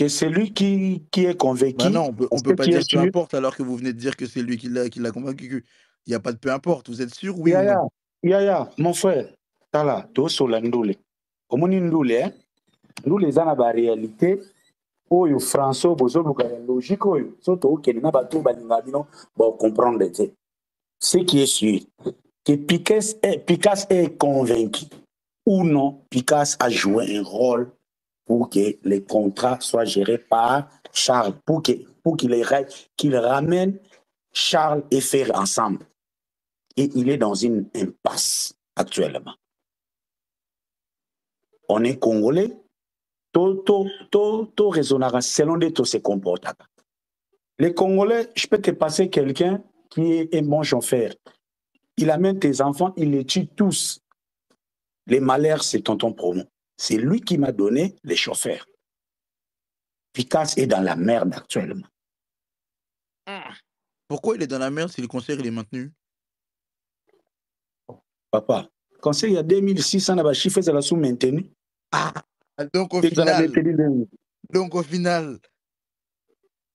que c'est lui qui est convaincu. Bah non, on peut pas dire peu importe alors que vous venez de dire que c'est lui qui l'a convaincu. Il n'y a pas de peu importe. Vous êtes sûr, oui ou non? Yaya, mon frère, tala, to solandoule. Omoni ndoule, hein? Ndoule zana ba réalité. Oyo François bozo luka logique oyo. Soto okene na bato balinga bino ba comprendre. Ce qui est sûr, que Picasso est convaincu ou non, Picasso a joué un rôle pour que les contrats soient gérés par Charles, pour qu'il ramène Charles et Fer ensemble. Et il est dans une impasse actuellement. On est Congolais, tout raisonnera selon de tous ces comportements. Les Congolais, je peux te passer quelqu'un qui est un bon chauffeur. Il amène tes enfants, il les tue tous. Les malheurs, c'est tonton Promo. C'est lui qui m'a donné les chauffeurs. Picasso est dans la merde actuellement. Pourquoi il est dans la merde si le concert il est maintenu? Papa, concert il y a 2600, il chiffre la sous maintenu. Donc au final,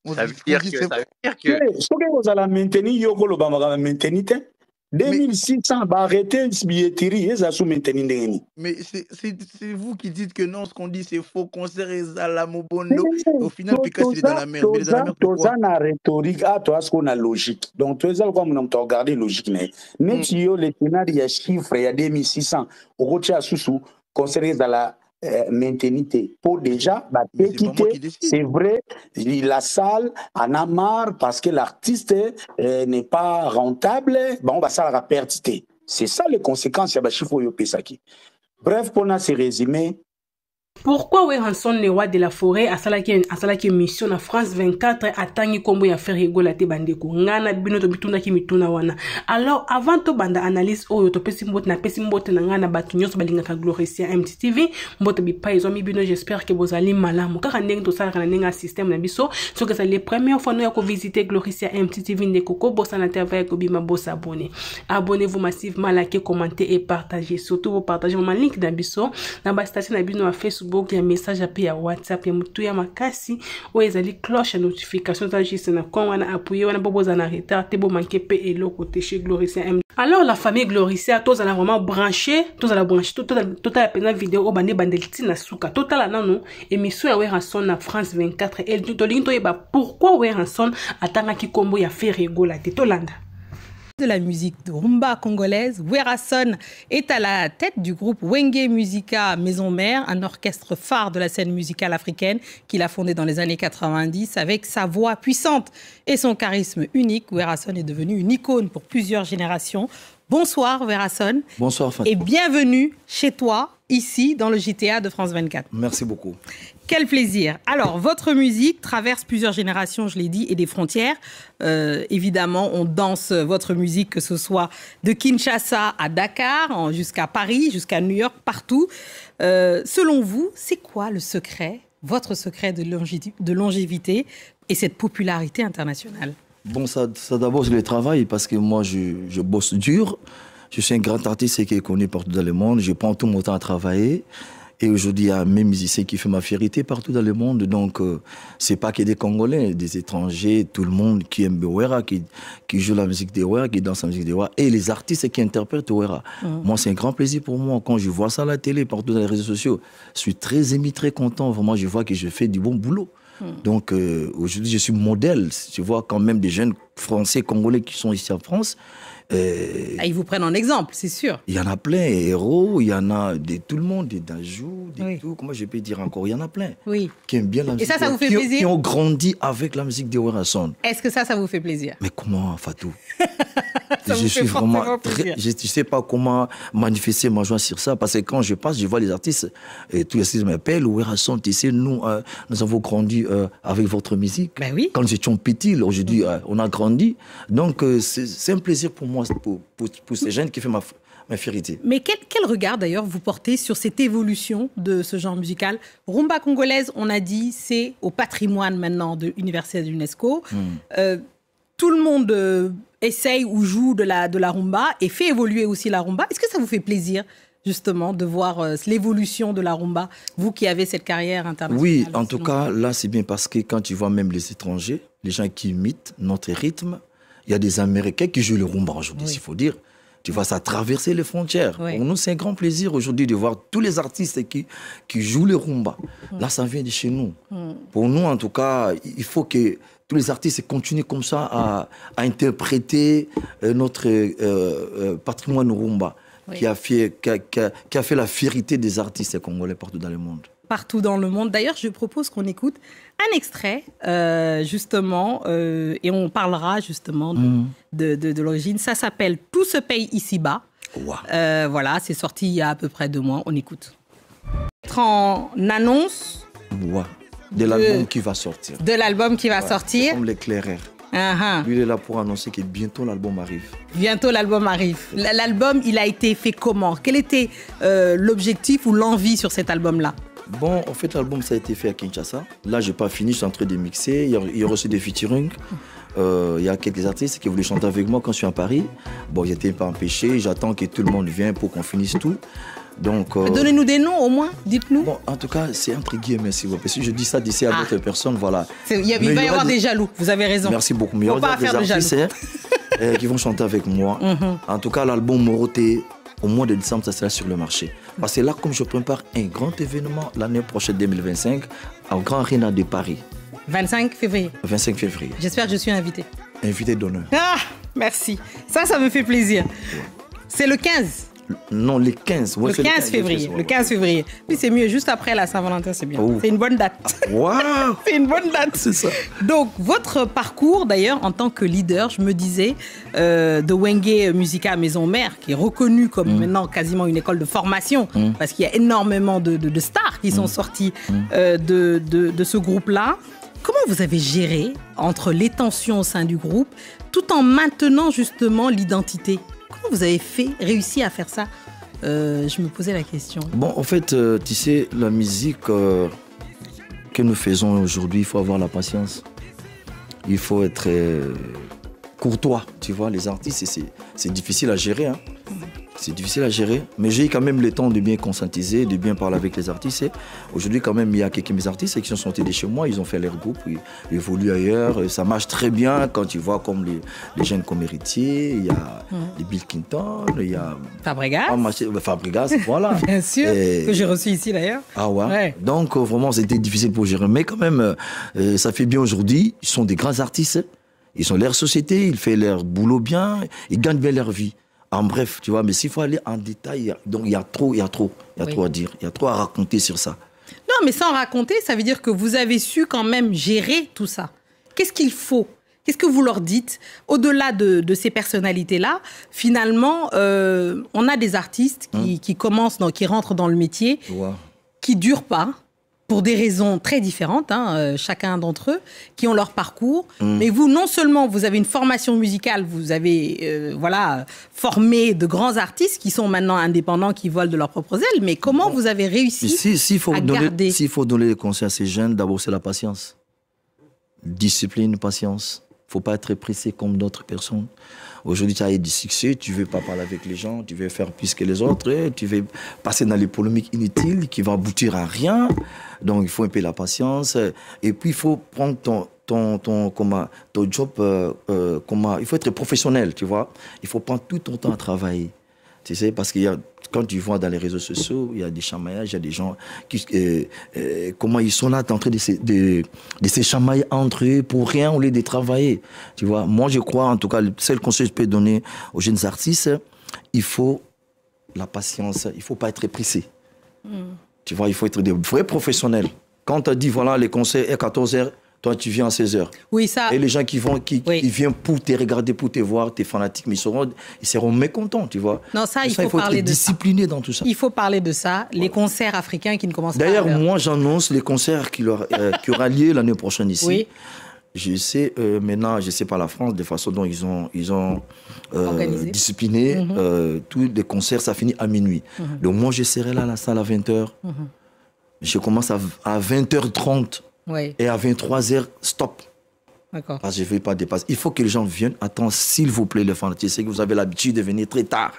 ça veut dire que ce que vous allez maintenir, yoko le bamara maintenir. 2600 va arrêter billetterie et ça sous maintenir. Mais c'est vous qui dites que non, ce qu'on dit c'est faux, concert et Zalamobondo. Au final, Picasso il est dans la merde. Mais il est dans la merde pourquoi? Toi, rhétorique, toi, ce qu'on a logique. Donc, tu es comme on t'a regardé logique. Mais si les il y a chiffre, il y a 2600. Au rocha sous concert et la maintenité. Pour déjà, c'est vrai, la salle en a marre parce que l'artiste n'est pas rentable. Bon, on va ça la perdre. C'est ça les conséquences. Bref, pour nous, c'est résumé. Pourquoi Weranson Newa de la Forêt a salaki mission na France 24 atangi kombo ya faire rigolate bandeko ngana bino to bituna ki mituna wana. Alors avant to banda analyse oyo to pesi mbote na ngana batu nyonso balingaka Gloricia MTTV mbote bi pa ezo mi bino, j'espère que vous allez malamu kaka ndenge to sala kana nenga système na biso so que ça les premières fois no ya ko visiter Gloricia MTTV ndeko ko bossa na TV ko bima bossa abonner. Abonnez-vous massivement, likez, commentez et partagez. Surtout vous partagez mon link na biso na ba station na bino à Facebook. Il y a un message à WhatsApp, il y a makasi ou il y a cloche à notification quand on a appuyé on a pas besoin d'arrêter te bo manquer pe et l'autre côté chez Gloricia M. Alors la famille Gloricia tous a vraiment branché, tous a la branché total la vidéo au bande bandelti na suka total non émission ya Weranson na France 24 et tout linto yeba pourquoi Weranson atanga ki kombo ya fait rigola te tolanda. De la musique de rumba congolaise, Weranson est à la tête du groupe Wenge Musica Maison Mère, un orchestre phare de la scène musicale africaine qu'il a fondé dans les années 90 avec sa voix puissante et son charisme unique. Weranson est devenu une icône pour plusieurs générations. Bonsoir Weranson. Bonsoir Fatou. Et bienvenue chez toi, ici dans le JTA de France 24. Merci beaucoup. Quel plaisir. Alors, votre musique traverse plusieurs générations, je l'ai dit, et des frontières. Évidemment, on danse votre musique, que ce soit de Kinshasa à Dakar, jusqu'à Paris, jusqu'à New York, partout. Selon vous, c'est quoi le secret, votre secret de longévité et cette popularité internationale? Bon, ça d'abord, c'est le travail, parce que moi, je bosse dur. Je suis un grand artiste qui est connu partout dans le monde. Je prends tout mon temps à travailler. Et aujourd'hui, il y a mes musiciens qui font ma fierté partout dans le monde. Donc, c'est pas que des Congolais, des étrangers, tout le monde qui aime Wera, qui joue la musique de Wera, qui danse la musique de Wera, et les artistes qui interprètent Wera. Moi, c'est un grand plaisir pour moi quand je vois ça à la télé, partout dans les réseaux sociaux. Je suis très ému, très content. Vraiment, je vois que je fais du bon boulot. Donc, aujourd'hui, je suis modèle. Je vois quand même des jeunes Français, Congolais qui sont ici en France. Ils vous prennent en exemple, c'est sûr. Il y en a plein, héros, il y en a de tout le monde, des Dajou, tout. Comment je peux dire encore? Il y en a plein qui aiment bien la musique. Et ça vous fait plaisir? Qui ont grandi avec la musique de Weranson. Est-ce que ça vous fait plaisir? Mais comment, Fatou? Je suis vraiment très, je ne sais pas comment manifester ma joie sur ça, parce que quand je passe, je vois les artistes, et tous les artistes m'appellent, Weranson, tu sais, nous avons grandi avec votre musique. Ben oui. Quand nous étions petits, aujourd'hui, on a grandi. Donc, c'est un plaisir pour moi, pour ces jeunes qui font ma fierté. Mais quel regard d'ailleurs vous portez sur cette évolution de ce genre musical? Rumba congolaise, on a dit, c'est au patrimoine maintenant universel de l'UNESCO. Tout le monde essaye ou joue de la rumba et fait évoluer aussi la rumba. Est-ce que ça vous fait plaisir justement, de voir l'évolution de la rumba, vous qui avez cette carrière internationale? Oui, en tout cas, là, c'est bien parce que quand tu vois même les étrangers, les gens qui imitent notre rythme, il y a des Américains qui jouent le rumba aujourd'hui, il faut dire. Tu vois, ça traverser les frontières. Oui. Pour nous, c'est un grand plaisir aujourd'hui de voir tous les artistes qui jouent le rumba. Là, ça vient de chez nous. Pour nous, en tout cas, il faut que tous les artistes continuent comme ça à interpréter notre patrimoine rumba, qui a fait la fierté des artistes congolais partout dans le monde. Partout dans le monde. D'ailleurs, je propose qu'on écoute un extrait, justement, et on parlera justement de l'origine. Ça s'appelle « Tout se paye ici-bas ». Wow. Voilà, c'est sorti il y a à peu près 2 mois. On écoute. En annonce... Wow. De l'album qui va sortir. De l'album qui va sortir. Comme l'éclaireur. Lui, il est là pour annoncer que bientôt l'album arrive. Bientôt l'album arrive. L'album, il a été fait comment? Quel était l'objectif ou l'envie sur cet album-là? Bon, en fait, l'album, ça a été fait à Kinshasa. Là, j'ai pas fini, je suis en train de mixer. Il y a reçu des featuring. Il y a quelques artistes qui voulaient chanter avec moi quand je suis à Paris. Bon, j'étais pas empêché. J'attends que tout le monde vienne pour qu'on finisse tout. Donc, donnez-nous des noms au moins, dites-nous. Bon, en tout cas, c'est entre guillemets, s'il vous plaît. Si je dis ça d'ici à d'autres personnes, voilà. Il va y avoir des jaloux, vous avez raison. Merci beaucoup. Mais il y aura des artistes qui vont chanter avec moi. En tout cas, l'album Moroté, au mois de décembre, ça sera sur le marché. Parce que là, comme je prépare un grand événement l'année prochaine, 2025, au Grand Arena de Paris. 25 février. 25 février. J'espère que je suis invité. Invité d'honneur. Ah, merci. Ça me fait plaisir. C'est le 15. Non, le 15. Ouais, le 15 février. Le 15 février. Puis c'est mieux, juste après la Saint-Valentin, c'est bien. C'est une bonne date. Waouh. C'est une bonne date. C'est ça. Donc, votre parcours, d'ailleurs, en tant que leader, je me disais, de Wenge Musica Maison Mère, qui est reconnue comme maintenant quasiment une école de formation, parce qu'il y a énormément de stars qui sont sorties de ce groupe-là. Comment vous avez géré entre les tensions au sein du groupe, tout en maintenant justement l'identité? Comment vous avez réussi à faire ça? Je me posais la question. Bon, en fait, tu sais, la musique que nous faisons aujourd'hui, il faut avoir la patience. Il faut être courtois, tu vois. Les artistes, c'est difficile à gérer, hein. C'est difficile à gérer, mais j'ai quand même le temps de bien conscientiser, de bien parler avec les artistes. Aujourd'hui, quand même, il y a quelques artistes qui sont sortis de chez moi, ils ont fait leur groupe, ils évoluent ailleurs. Ça marche très bien quand tu vois comme les jeunes comme Héritier, il y a les Bill Clinton, il y a... Fabregas. Fabregas, voilà. Bien sûr, que j'ai reçu ici d'ailleurs. Ah ouais. Donc, vraiment, c'était difficile pour gérer. Mais quand même, ça fait bien aujourd'hui. Ils sont des grands artistes. Ils ont leur société, ils font leur boulot bien, ils gagnent bien leur vie. En bref, tu vois, mais s'il faut aller en détail, donc il y a trop à dire, il y a trop à raconter sur ça. Non, mais sans raconter, ça veut dire que vous avez su quand même gérer tout ça. Qu'est-ce qu'il faut? Qu'est-ce que vous leur dites? Au-delà de ces personnalités-là, finalement, on a des artistes qui commencent, qui rentrent dans le métier, qui ne durent pas, pour des raisons très différentes, chacun d'entre eux, qui ont leur parcours. Mais vous, non seulement vous avez une formation musicale, vous avez formé de grands artistes qui sont maintenant indépendants, qui volent de leurs propres ailes, mais comment vous avez réussi à garder... S'il faut donner des conseils à ces jeunes, d'abord c'est la patience. Discipline, patience. Il ne faut pas être pressé comme d'autres personnes. Aujourd'hui, tu as eu du succès, tu ne veux pas parler avec les gens, tu veux faire plus que les autres, tu veux passer dans les polémiques inutiles qui vont aboutir à rien. Donc, il faut un peu la patience. Et puis, il faut prendre ton job, il faut être professionnel, tu vois. Il faut prendre tout ton temps à travailler. Tu sais, parce qu'il y a, quand tu vois dans les réseaux sociaux, il y a des chamaillages, il y a des gens qui, comment ils sont là en train de se chamailler entre eux pour rien au lieu de travailler. Tu vois, moi je crois, en tout cas, le seul conseil que je peux donner aux jeunes artistes, il faut la patience, il ne faut pas être pressé. Tu vois, il faut être des vrais professionnels. Quand tu as dit, voilà, les concerts à 14h, toi, tu viens à 16h. Oui, ça... Et les gens qui viennent pour te regarder, pour te voir, tes fanatiques, mais ils seront mécontents, tu vois. Non, ça, il faut parler être discipliné dans tout ça. Il faut parler de ça, les concerts africains qui ne commencent pas. D'ailleurs, moi, j'annonce les concerts qui aura lieu l'année prochaine ici. Oui. Je sais, maintenant, je ne sais pas la France, de façon dont ils ont discipliné tous les concerts, ça finit à minuit. Donc, moi, je serai là à la salle à 20h. Je commence à 20h30. Oui. Et à 23h, stop. D'accord. Parce que je ne vais pas dépasser. Il faut que les gens viennent. Attends, s'il vous plaît, les fanatiques, c'est que vous avez l'habitude de venir très tard.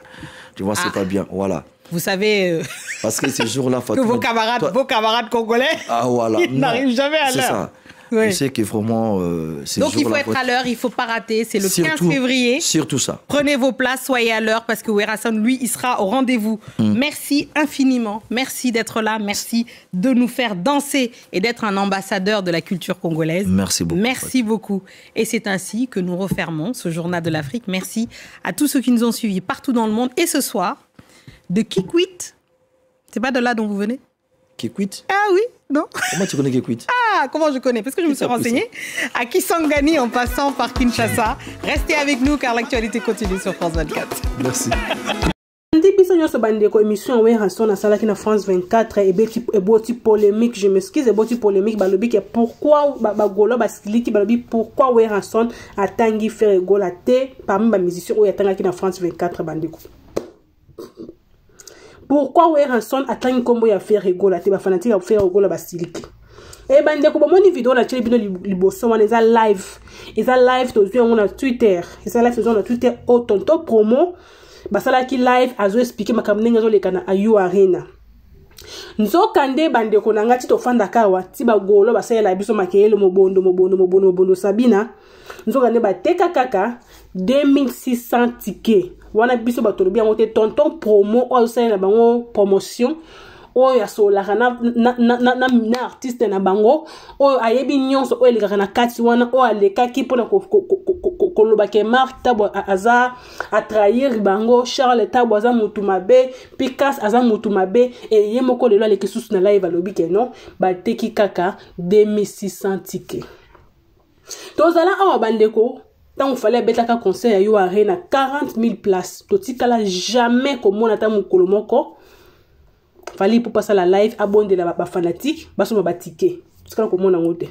Tu vois, c'est pas bien. Voilà. Vous savez parce que ces jours-là, que vos camarades congolais, voilà, ils n'arrivent jamais à l'heure. C'est ça. Oui. Je sais que vraiment... Donc il faut être à l'heure, il ne faut pas rater. C'est le 15 février. Surtout ça. Prenez vos places, soyez à l'heure parce que Werrason, lui, il sera au rendez-vous. Merci infiniment. Merci d'être là. Merci de nous faire danser et d'être un ambassadeur de la culture congolaise. Merci beaucoup. Merci beaucoup. Et c'est ainsi que nous refermons ce journal de l'Afrique. Merci à tous ceux qui nous ont suivis partout dans le monde. Et ce soir, de Kikwit. C'est pas de là dont vous venez? Kikwit? Ah oui, non? Comment tu connais Kikwit? Ah, comment je connais? Parce que je me suis renseignée. À Kisangani en passant par Kinshasa. Restez avec nous car l'actualité continue sur France 24. Merci. Biso nyonso bandeko émission Werrason na salaki na France 24 et boti polémique, je m'excuse, et boti polémique balobi que pourquoi bagolo basiliki balobi pourquoi Werrason atangi faire egola te parmi ba musiciens oyo atangaki na France 24 bandeko. Pourquoi Werrason atangi kombo ya faire egola te ba fanatique ya faire egola basiliki. Et bandeko bomoni vidéo na télé bino liboso wana eza live to zuya na Twitter, eza live to zuya na Twitter au tonto promo. Basalaki live azo expliquer makambo ndenge azoleka na Ayu Arena. Nzokande bandeko na ngati to fanda kawa ti bagolo basala biso makeyelo mobondo Sabina. Nzokande bateka kaka 2600 tickets. Wana biso batolobi yango te tonton promo o asala na bango promotion. Oyo asolaka na artiste na bango oyo ayebi nyonso oyo elekaka na kati wana oyo alekaki mpona koloba ke Mark Tabo aza atrahir bango, Charles Tabo aza mutu mabe, Picasso aza mutu mabe, e ye moko lelo aleki susu na live alobi ke non bateki kaka 2600 tickets. Tozala awa bandeko tant fallait betaka concert ya Ayu Arena 40 000 places. Totikala jamais komona ta mukolo moko fali pour passer la live abonde la ba fanatique baso ba ticket tikala komona ngote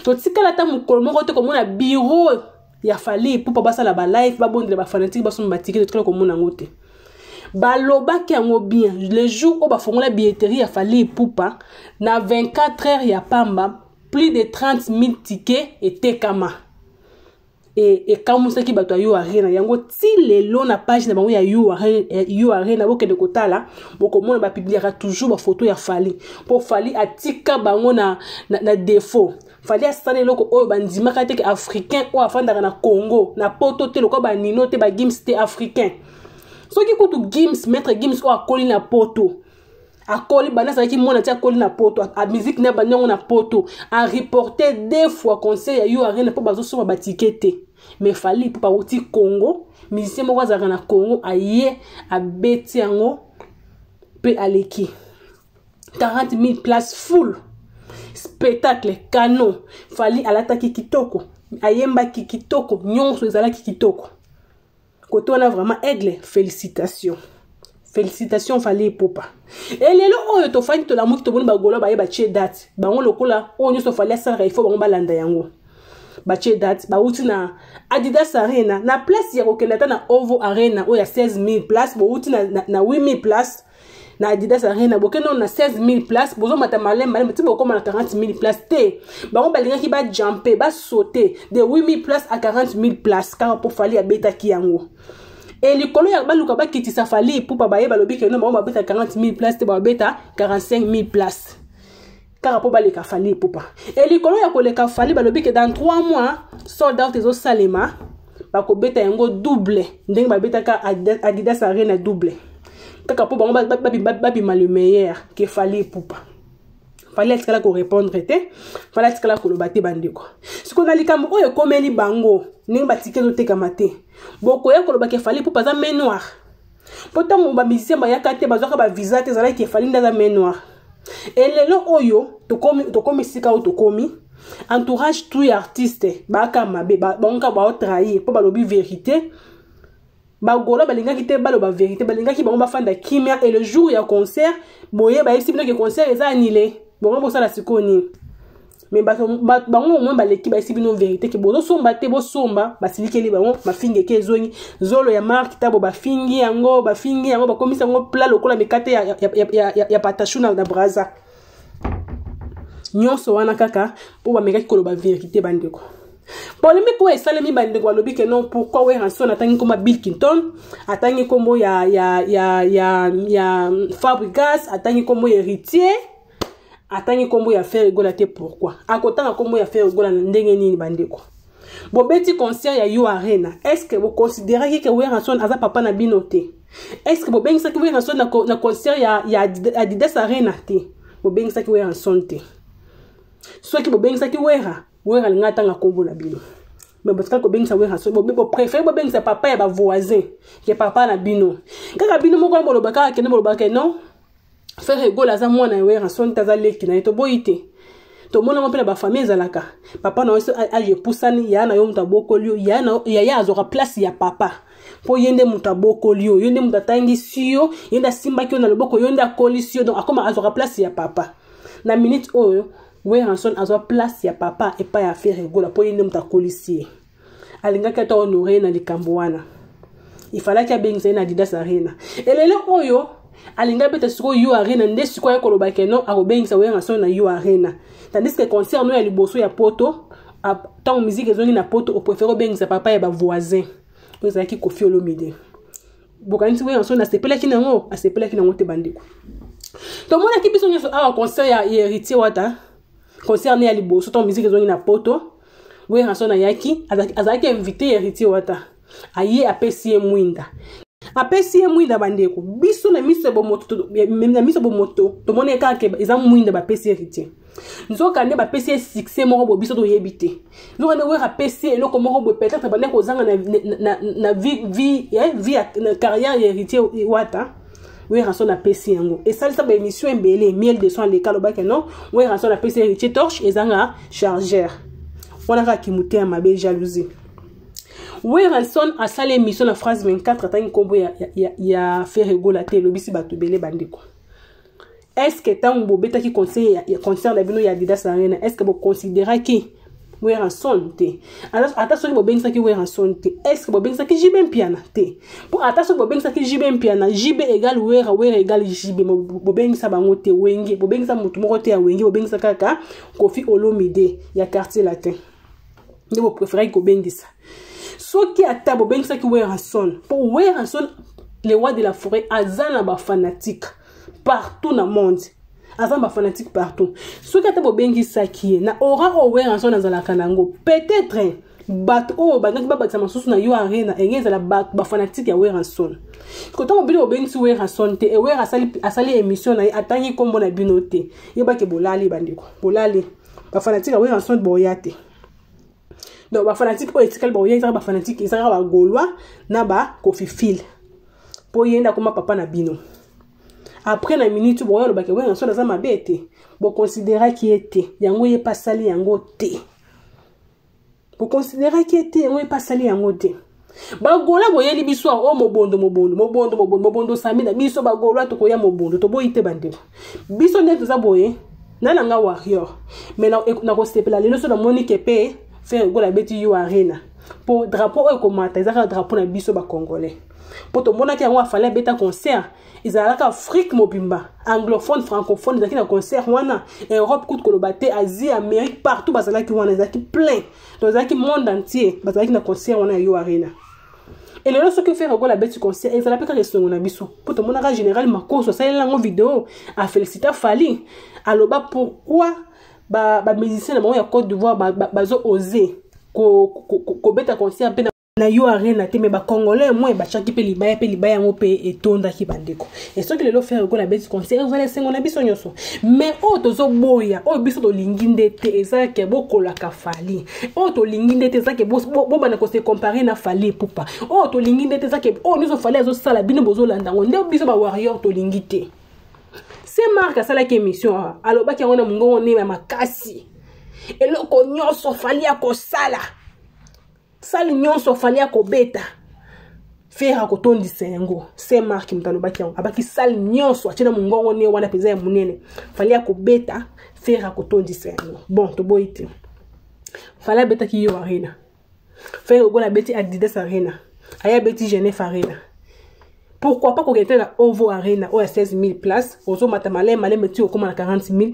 to tikala ta mukolo moko te komona bureau ya fali pour passer la ba live babonde la ba fanatique baso ba ticket tikala komona ngote baloba ki yango bien les jours où ba fongola billetterie ya fali poupa na 24 heures ya pamba plus de 30 000 tickets et tekama et comme ça qui bato Ayu Arena yango ti lelo na page na bango ya Ayu Arena boke de kotala boko mona ba publiera toujours ba photo ya Fali pour Fali atika bango na défaut Fali asane loko oyo bandimaka te africain o afanda na Congo na poto te loko ba nino te ba Gims te africain soki kutu Gims maître Gims o akoli na poto akoli bana saki mona tia akoli na poto a musique na banyango na poto a reporter 2 fois conseil ya Ayu Arena pour bazo soma ba ticket mais Fali pour pas outi Congo musicien moko azaka na Congo aye a beti yango pe aleki 40 000 places full spectacle canon Fali alataki kitoko ayemba kitoko nyonso ezalaki kitoko koto wana vraiment aigle félicitations Fali Poupa. Et lelo oyo to fani to la muki to boni bagolo ba ye ba che date. Bango lokola o nyo so fali asara ifo bango balanda yango. Ba che date ba uti na Adidas Arena na place ya kokelata na Ovo Arena o ya 16 000 places bo uti na 8 000 places na Adidas Arena bokeno na 16 000 places bozo mata malem ti boko na 40 000 places te. Bango balinga ki ba jumper ba sauter de 8 000 places à 40 000 places car pour Fali abeta ki yango. Et le colo ya baluka ba kitisa Fali pour pas baye balobi que non ba beta 40 000 places te ba beta 45 000 places car pour baleka Fali pour pas et le colo ya koleka Fali balobi que dans 3 mois sold out ezo salema ba ko beta yango double ndenge ba beta ka Adidas Arena double kaka pour ba bima le meilleur que Fali pour pas Fali atikala ko répondre te Fali atikala ko lobate bandeko siko na likambo oyo komeli bango ninga batike zo teka mate boko ya ko lobake Fali pour pas main noire potom ba musicien ba yakate bazoka ba visa te zala ki Fali ndaza main noire et lelo oyo to komi sika o to komi entourage tout artiste ba ka mabe ba onka ba trahir po ba lobi vérité ba golo balinga ki te ba loba vérité balinga ki ba ba fanda kimia et le jour ya concert boye ba esi bino ke concert eza annulé bon bo sala sikoni mais bango moins ba l'équipe ba esi bino vérité ke bozo somba te bo somba ba silikeli bango ba finge ke zongi zolo ya Mark Tabo ba fingi yango ba komisa yango plat lokola mikate ya patachuna na braza nyonso wana kaka po ba meka koloba vérité bandeko Polémique ouais salemi bande kwa lobi que non pourquoi ouais Ranson atangi comme Bill Clinton, atangi comme ya Fabregas, atangi comme héritier, atangi comme ya faire rigolater pourquoi. Akotanga comme ya faire rigola ndenge nini bande quoi. Bo beti concert ya You Arena, est-ce que vous considérez que ouais Ranson aza papa na binoté? Est-ce que vous pensez que ouais Ranson na concert ya Adidas Arena té? Vous pensez que ouais Ranson té? Soit que vous pensez que ouais Wera ngata nga kombo na bino. Mais parce que bengisa wera so bo préfère bo bengisa papa ya ba voisin que papa na bino. Kaka bino moko bo lobaka kene bo lobaka non. Faire rigola za mwana wera son tazaleki na to boité. To mona mo pela ba famille zalaka. Papa na so aje pusani ya na yo mutaboko lio ya na ya azora place ya papa. Po yende mutaboko lio yende mutatangi sio yenda simba kio na loboko yenda kolisio donc akoma azora place ya papa. Na minute oyo ouais Ranson a place ya papa et pas à faire rigola pour yende muta policier alinga kata honorer na likamboana il fallait qu'il bengisa na Adidas Arena et lelo oyo alinga beta siko You Arena nde siko ya koloba keno a bengisa ouais Ranson na You Arena tandis que concert no ya liboso ya poto tant musique ezongi na poto au préfère bengisa papa ya ba voisin vous avez qui Koffi Olomide bokanisi ouais Ranson na sepela kinango a sepela kinango te bandiko to mona ki biso nyoso a concert ya héritier wata concerné à liboso ton musique ezongi na poto we Ranson na yaki azaki invité héritier wata aye apesi mwinda bandeko biso na miso bomoto na miso bomoto to mona ka ke eza mwinda ba pesi héritier nzoka ne ba pesi succès moko bo biso to yebite nzoka ne we apesi eloko moko bo peut-être bandeko zanga na vie na carrière héritier wata oui Ranson a pesi yango et ça ba émission embelé miel de son les kalobaka non oui Ranson a pesi héritier torche et zanga chargeur wana ka kimuté ma be jalousie oui Ranson a salé émission na phrase 24 tangi kombo ya faire rigolater lobisi batu belé bandiko est-ce que tant bobeta ki concert la bino ya Adidas Arena est-ce que vous considérez que oui Ranson té attention bo bengisa ki oui Ranson té est-ce que bo bengisa ki JB Mpiana té pour attention bo bengisa ki JB Mpiana JB égale wera égale JB bo bengisa bango té wenge bo bengisa mutu moko té ya wenge bo bengisa kaka Koffi Olomide ya quartier latin ndi bo préférer ko bengisa soki ata bo bengisa ki oui Ranson pour oui Ranson le roi de la forêt azana ba fanatique partout dans le monde. Azamba fanatique partout. Ce qui est bon bengisa qui na aura owe Ranson na zala kanango. Peut-être bat o banaki ba batama susu na You Arena engeza la ba fanatique ya we Ranson. Quand on bino bengisi we Ranson te e we asali émission na atangi kombo na binote. Yeba ke bolali bandiko. Bolali ba fanatique ya we Ranson boyate. Donc ba fanatique o etikal boya ba fanatique isaka ba Gaulois na ba Koffi Fil. Po yenda koma papa na bino. Après la minute boya le bakewe Ranson za mabete bo considérer qui était yango ye pas sali yango te bo considérer qui était yango ye pas sali yango te ba gola boya li biso o mobondo samina biso ba gola to koya mobondo to boyite bande biso ndete za boye nana nga warrior mais na ko stepela lelo so na monique pe faire gola beti You Arena pour drapeau e komata ezaka drapeau na biso ba congolais pour to mona ki yango afala beta concert ils ont Afrique mobimba anglophone francophone ils ont concert wana Europe coûte kolobate Asie Amérique partout basala ki wana ezaki plein donc ezaki monde entier basala ki na concert wana You Arena et le ce que fait regola beti concert ils ont pas que songo na biso pour to mona ka général Makoso ça là en vidéo a féliciter Fally aloba pourquoi ba musicien na ya Côte d'Ivoire bazo oser ko beta concert na You Arena te me ba congolais moi ba chaki pe libaya ngo pe etonda ki bandeko et ce que le faire ko la bête concert vous allez sengo na biso nyoso mais o tozo boya o biso to linginde te ezake bokola ka Fally o to linginde te ezake bo bana ko se comparer na Fally pupa o to linginde te ezake o nizo Fally azo sala bino bozo landa ngo nde biso ba warrior to lingite c'est marque sala ki émission alors ba ki ngona mungo ne makasi et le ko nyoso Fally akosala sali nyonso Fally akobeta faire akotondisa yango c'est marque mtalobaki yango abaki sali nyonso achina mungongo ne wana peza ya munene Fally akobeta faire akotondisa yango bon to boite Fally beta ki You Arena faire gola beti Adidas Arena aya beti Genève Arena pourquoi pas qu'on la Ovo Arena ou à 16 000 places ozo matamale male meti okoma na 40 000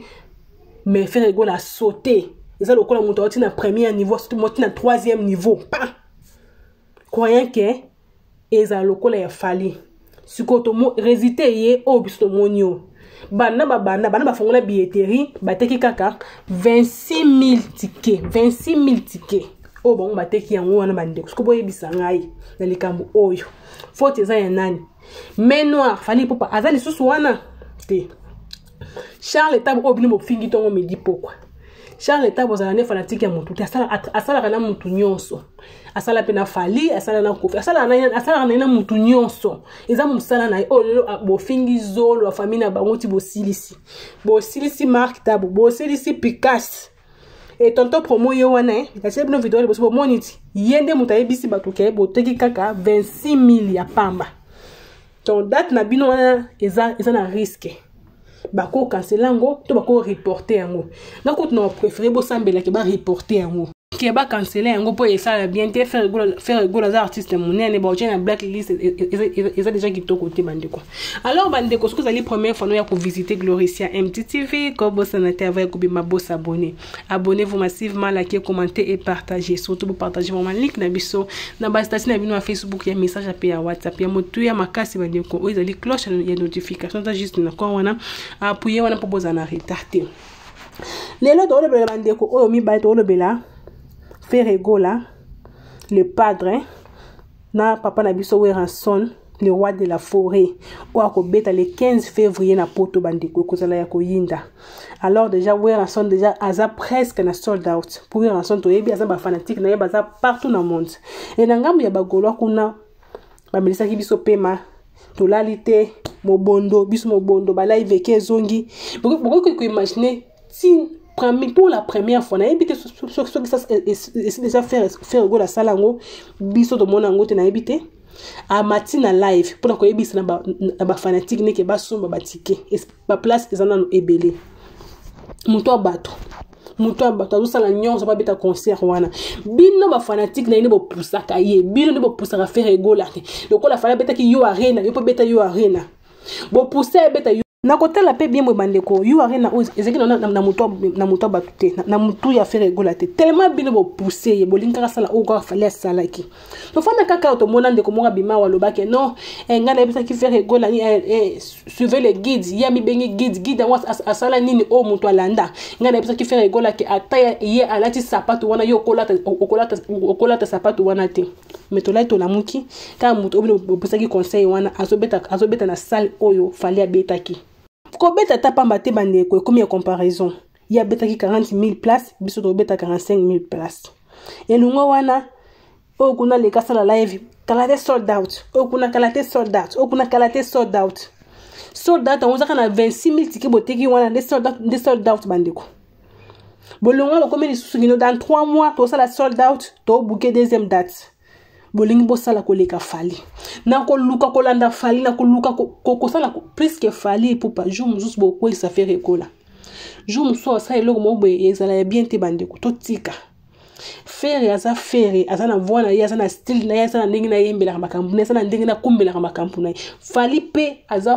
mais faire gola sauter eza lokola moto oti na premier niveau surtout moti na troisième niveau pa croyant que eza lokola ya fali sikoto mo résultat ye o biso monio bana bafongola billetterie bateki kaka 26000 tickets o bango bateki yango wana bandeko siko boyebisa ngai na likambo oyo faute eza ya nani mais noir fali popa aza lisusu wana te Charles Tabo obino bofingi tongo medi pokwa Charles Tabo za ne fanatique ya mutu te asala kana mutu nyonso asala pena fali asala na kofi asala na mutu nyonso eza musala na o lelo bofingi zolo wa famille na bango ti bosilisi Mark Tabo bosilisi Picasso et tonto promo yo wana kasi bino video boso moniti yende muta ebisi batuke boteki kaka 26000 ya pamba ton date na bino wana eza na risque bako cancelango to bako reporter yango ngako tuna préférer bo sambela ke ba reporter yango ke ba canceler yango po esa bien te faire gola za artiste monene ba na blacklist eza déjà qui to côté bandeko alors bandeko ce que vous allez première fois nous pour visiter Gloricia MTTV ko bo sanate avec ko bima bo s'abonner abonnez-vous massivement likez commenter et partagez surtout pour partager mon link na biso na ba station na bino na Facebook ya message à WhatsApp ya motu ya makasi bandeko o ezali cloche ya notification ça juste na ko wana appuyer wana pour bozana retardé lelo do le bandeko o mi ba to le bela Ferregola, le padre, na papa na biso Weranson, le roi de la forêt, ou à Kobeta le 15 février na poto bandeko kozala ya koyinda. Alors déjà Weranson déjà aza presque na sold out. Pour Weranson to yebi aza ba fanatique na yeba aza partout na monde. Et na ngambu ya bagolo kuna ba melisa ki biso pema to lalite mobondo biso mobondo ba live ke zongi. Beaucoup ko imaginer pour la première fois, on a évité ce déjà faire go la salango, biso de mon angote na évité. À matin live, pour qu'on ébisse na ba fanatique ne ke ba somba ba ticket, et ba place ils en ont ébélé. Muto bato azosala nyonso pa beta concert wana bino ba fanatique na ine bo pusaka ye bino ne bo pusaka faire gola te lokola fala beta ki yo arena yo po beta yo arena bo pousser beta na kotela pe bien bandeko you arena ezeki na muto batute na mutu ya faire gola te tellement bino bo pousser bo linka sala o ko fallait sala ki to fana kaka to mona ndeko monga bima wa lobake non ngana bisa ki faire gola ni suivez les guides ya mi bengi guide wa asala nini o mutu alanda ngana bisa ki faire gola ke ataya ye alati sapato wana yo okolata sapato wana te metola to lamuki ka mutu obino bo ki conseil wana azobeta na salle oyo fallait abeta ki ko beta tapamba te bandeko comme comparaison ya beta ki 40000 places biso to beta 45000 places et lungo wana o kuna le kasala live kalate sold out o kuna kalate sold out on zaka na 26000 tickets boteki wana de sold out bandeko bolonga comme les sous dans 3 mois to sala sold out to booker deuxième date bolingi bosala koleka fali na koluka kolanda fali na koluka kosala plus que fali pour pas jour mususu boko ça fait recola jour mususu ça eloko mo ezala bien te bandeko to tika faire aza na voix na aza na style na aza na ndenge na yembela makambu na aza na ndenge na kumbela makambu na fali pe aza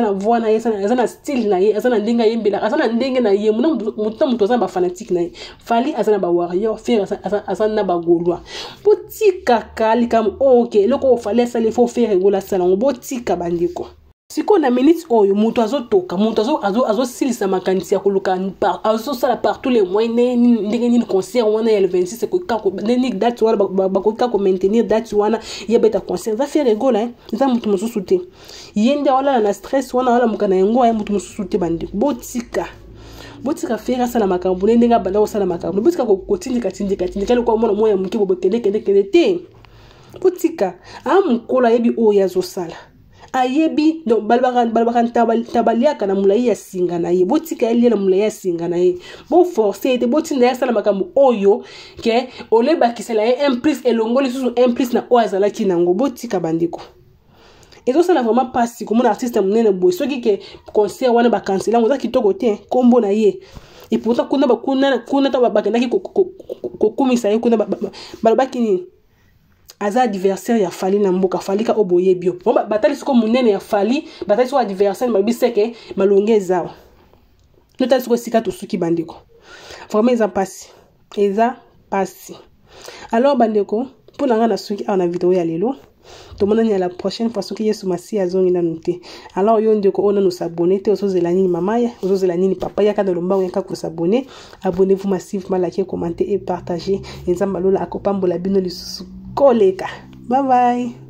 na voix na aza na style na aza na ndenge yembela aza na ndenge na ye mutu aza ba fanatique na fali aza na ba warrior faire aza na ba golwa botika kali kam OK loko fali sala faut faire gola sala botika bandiko siko na minutes oyo mutu azotoka mutu azosilisa makanisi ya koluka azosala partout les moyens ndenge nini concert wana ya le 26 ko neni date wana bakoka ko maintenir date wana ya beta concert za faire gola za mutu mususu te yende wala na stress wana wala mukana yango ya mutu mususu te bandiko botika faire sala makambu ndenge banda osala makambu botika ko tindika loko mona moya muke bobotele kende te botika amukola yebi oyo azosala ayebi donc balbakan tabaliaka na mulai ya singa na ye botika elie na mulai ya singa na ye bo forcer te botinda ya sala makambo oyo ke oleba kisela ye imprise elongoli susu imprise na oazala kinango botika bandiko ezo sala vraiment pasi comme un artiste munene boy soki ke concert wana ba canceler ngoza kitoko te kombo na ye et pourtant kuna ta bakendaki ko kumisa ye kuna balbaki ni aza adversaire ya fali na mboka fali ka oboye bio bon batali siko munene ya fali batali siko adversaire mabiseke malonge zawa notali siko sika to suki bandiko vraiment ils en passent eza pasi. Alors bandeko pour nanga na suki a na vidéo ya lelo to mona ni la prochaine fois soki Yesu Masi azongi na nuté. Alors yo ndeko ona nous s'abonner te ozozela nini mama ya ozozela nini papa ya kana lomba wenka ko s'abonner. Abonnez-vous massivement, likez, commentez et partagez. Eza malola akopambola bino lisusu koleka. Bye bye.